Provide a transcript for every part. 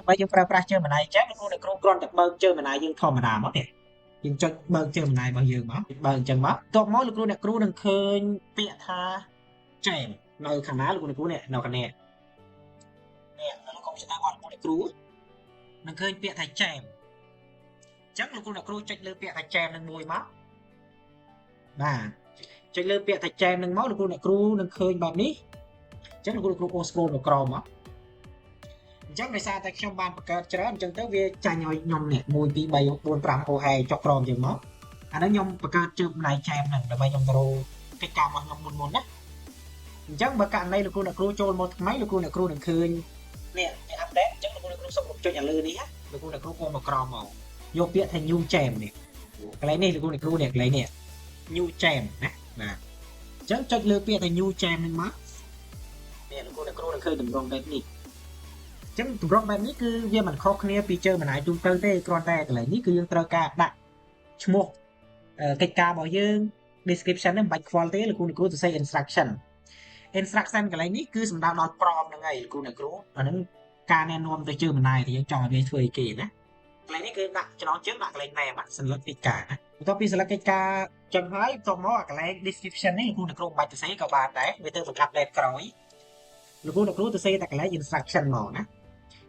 ដើម្បីយើងប្រើប្រាស់ Gemini ចឹងលោកគ្រូគ្រាន់តែបើក Gemini យើងធម្មតាមកនេះយើងចុចបើក Gemini របស់យើងមកបើកអញ្ចឹងមកតបមកលោកគ្រូនឹងឃើញពាក្យថា Jam នៅខាងណាលោកគ្រូនេះនៅខាងនេះនេះនៅកុំព្យូទ័ររបស់លោកគ្រូនឹងឃើញពាក្យថា Jam អញ្ចឹងលោកគ្រូចុចលើពាក្យថា Jam នឹងមួយមកបាទចុចលើពាក្យថា Jam នឹងមកលោកគ្រូនឹងឃើញបែបនេះអញ្ចឹងលោកគ្រូអូ scroll មកក្រោមមកអញ្ចឹងដោយសារតែខ្ញុំបានបង្កើតច្រើនអញ្ចឹងទៅវាចាញ់ឲ្យខ្ញុំនេះ1 2 3 4 5ហូហែចុះក្រោមយើងមកអានេះខ្ញុំបង្កើតជើងម្ដាយចែមហ្នឹងដើម្បីខ្ញុំទៅរកកិច្ចការរបស់ខ្ញុំមុនណាអញ្ចឹងបើករណីលោកគ្រូចូលមកថ្មីលោកគ្រូនឹងឃើញនេះអាប់ដេតអញ្ចឹងលោកគ្រូសុំចុចឲ្យលើនេះលោកគ្រូអូមកក្រោមមកយកពាក្យថា new jam នេះកន្លែងនេះលោកគ្រូនេះកន្លែងនេះ new jam ណាបាទអញ្ចឹងចុចលើពាក្យថា new jam ហ្នឹងមកនេះលោកគ្រូនឹងឃើញតម្រងបែបនេះចឹងទម្រង់បែបនេះគឺវាមិនខុសគ្នាពី Gemini ទូទៅទេគ្រាន់តែកន្លែងនេះគឺយើងត្រូវការដាក់ឈ្មោះកិច្ចការរបស់យើង description ហ្នឹងមិនបាច់ខ្វល់ទេលោកគ្រូសរសេរ instruction កន្លែងនេះគឺសំដៅដល់ prompt ហ្នឹងហើយលោកគ្រូអាហ្នឹងការណែនាំទៅ Gemini ដែលយើងចង់ឲ្យវាធ្វើអីគេណាកន្លែងនេះគឺដាក់ចំណងជើងដាក់កន្លែង name សញ្ញាកិច្ចការណាបន្ទាប់ពីselectកិច្ចការចឹងហើយបន្ទាប់មកកន្លែង description នេះលោកគ្រូមិនបាច់សរសេរក៏បានដែរវាទៅបង្កាត់ date ក្រោយលោកគ្រូសរសេរតែកន្លែង instruction មកណា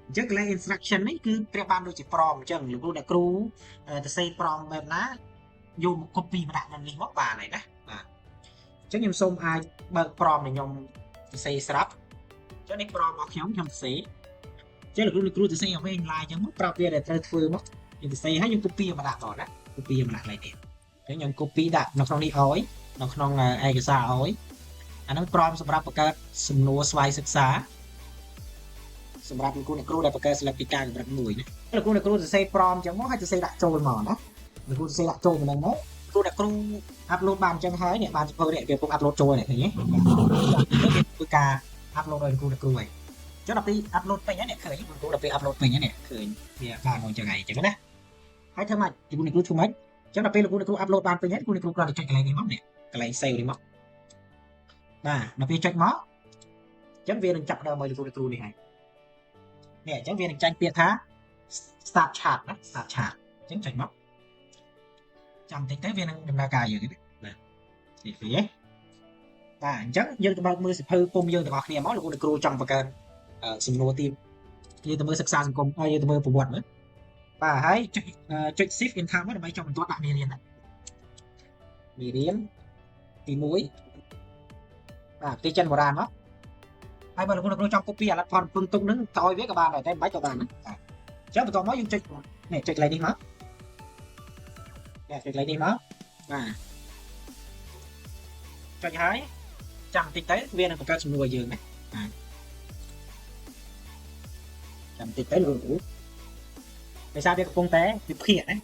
អញ្ចឹងកន្លែង instruction នេះគឺប្រៀបបានដូចជា prompt អញ្ចឹងលោកគ្រូសរសេរ prompt បែបណាយកមក copy មកដាក់នៅនេះមកបានហើយណាបាទអញ្ចឹងខ្ញុំសូមអាចបើក prompt ដែលខ្ញុំសរសេរស្រាប់អញ្ចឹងនេះ prompt របស់ខ្ញុំសរសេរអញ្ចឹងលោកគ្រូសរសេរឲ្យវិញឡាយអញ្ចឹងមកប្រាប់វាដែលត្រូវធ្វើមកខ្ញុំសរសេរហើយខ្ញុំ copy មកដាក់តណា copy មកដាក់កន្លែងនេះអញ្ចឹងខ្ញុំ copy ដាក់នៅក្នុងនេះឲ្យនៅក្នុងឯកសារឲ្យអាហ្នឹង prompt សម្រាប់បង្កើតសំណួរស្វ័យសិក្សាសម្រាប់លោកគ្រូដែលបង្កើតសិលឹកពីការកម្រិត1ណាលោកគ្រូសរសេរ prompt ចឹងមកហើយសរសេរដាក់ចូលមកណាលោកគ្រូសរសេរដាក់ចូលមកហ្នឹងមកគ្រូអាប់ឡូតបានចឹងហើយនេះបានធ្វើនេះវាពុកអាប់ឡូតចូលនេះឃើញទេគឺការអាប់ឡូតឲ្យលោកគ្រូហើយចុះដល់ពេលអាប់ឡូតពេញហ្នឹងឃើញលោកគ្រូដល់ពេលអាប់ឡូតពេញហ្នឹងឃើញវាបានមកចឹងហើយចឹងណាហើយធ្វើម៉េចលោកគ្រូធ្វើម៉េចចឹងដល់ពេលលោកគ្រូអាប់ឡូតបានពេញហើយលោកគ្រូគ្រាន់តែចុចកន្លែងនេះមកនេះកន្លែង save នេះមកបាទដល់ពេលចុចមកចឹងវានឹងចាប់ដើមឲ្យលោកគ្រូនេះហើយនេះអញ្ចឹងវានឹងចាញ់ពាក្យថា start chart ណា start chart អញ្ចឹងចុចមកចាំតិចទៅវានឹងដំណើរការយើងណានេះឃើញទេបាទអញ្ចឹងយើងទៅបើកមើលសិភៅពុំយើងទាំងអស់គ្នាមកលោកគ្រូចង់បង្កើតសំណួរទីយើងទៅមើលសិក្សាសង្គមហើយយើងទៅមើលប្រវត្តិមើលបាទហើយចុច shift enter មកដើម្បីចុះបន្ទាត់ដាក់មេរៀនណាមេរៀនទី1បាទទីចិនបុរាណមកហើយបើលោកគ្រូចង់ copy អាឡឹកផនពឹងទុកនឹងទៅឲ្យវាក៏បានដែរតែមិនបាច់ក៏បានណាអញ្ចឹងបន្ទាប់មកយើងចុចនេះចុចកន្លែងនេះមកនេះចុចកន្លែងនេះមកបាទចុចហើយចាំតិចទៅវានឹងបង្កើតសំណួរយើងណាចាំតិចទៅលោកគ្រូដោយសារវាកំពុងតែវិភាគណា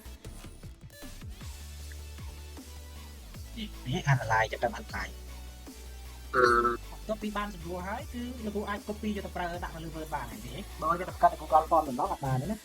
នេះ analyze ចាប់តាម analyze ទៅពីបានសំណួរហើយគឺលោកគ្រូអាច copy យកទៅប្រើដាក់នៅលើ Word បានហើយទេបើយកទៅកាត់ Google Form ម្ដងអត់បានទេណា